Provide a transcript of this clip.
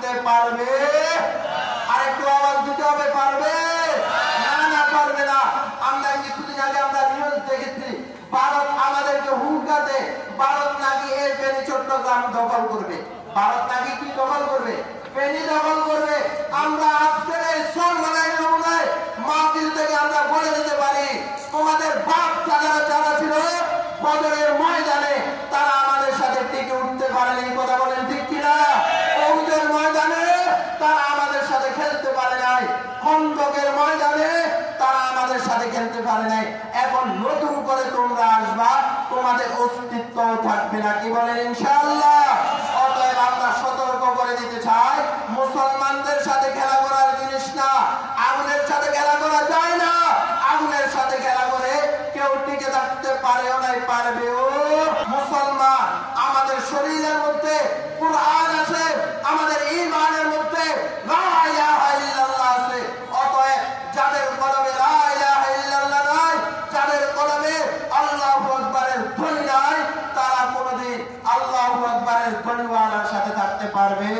থাকতে পারবে? আরেকটু আওয়াজ দিতে হবে, পারবে? না, পারবে না। আমরা কিছুদিন আগে আমরা নিউজ দেখেছি, ভারত আমাদেরকে হুমকা দেয়, ভারত নাকি এই ফেনী চট্টগ্রাম দখল করবে। ভারত নাকি কি দখল করবে? ফেনী দখল করবে। আমরা আজকের এই সরকারের নমুনায় মাহফিল থেকে আমরা বলে দিতে পারি, তোমাদের বাপ যারা ছিল বদরের ময়দানে, তারা আমাদের সাথে টিকে উঠতে পারেনি। কথা বলেন ঠিক কিনা? ওহুদের ময়দানে তারা আমাদের সাথে খেলতে পারে নাই, খন্দকের ময়দানে তারা আমাদের সাথে খেলতে পারে নাই। এখন নতুন করে তোমরা আসবা, তোমাদের অস্তিত্ব থাকবে না। কি বলেন? ইনশাআল্লাহ। অতএব আমরা সতর্ক করে দিতে চাই, মুসলমানদের সাথে খেলা করার জিনিস না। আগুনের সাথে খেলা করা যায় না। আগুনের সাথে খেলা করে কেউ টিকে থাকতে পারেও নাই, পারবেও। মুসলমান, আমাদের শরীরের মধ্যে কুরআন আছে, আমাদের ঈমানের মধ্যে লা ইলাহা ইল্লাল্লাহ আছে। অতএব যাদের কলমে লা ইলাহা ইল্লাল্লাহ নাই, যাদের কলমে আল্লাহু আকবারের ধ্বনি নাই, তারা কোনদিন আল্লাহু আকবারের ধ্বনিওয়ালার সাথে থাকতে পারবে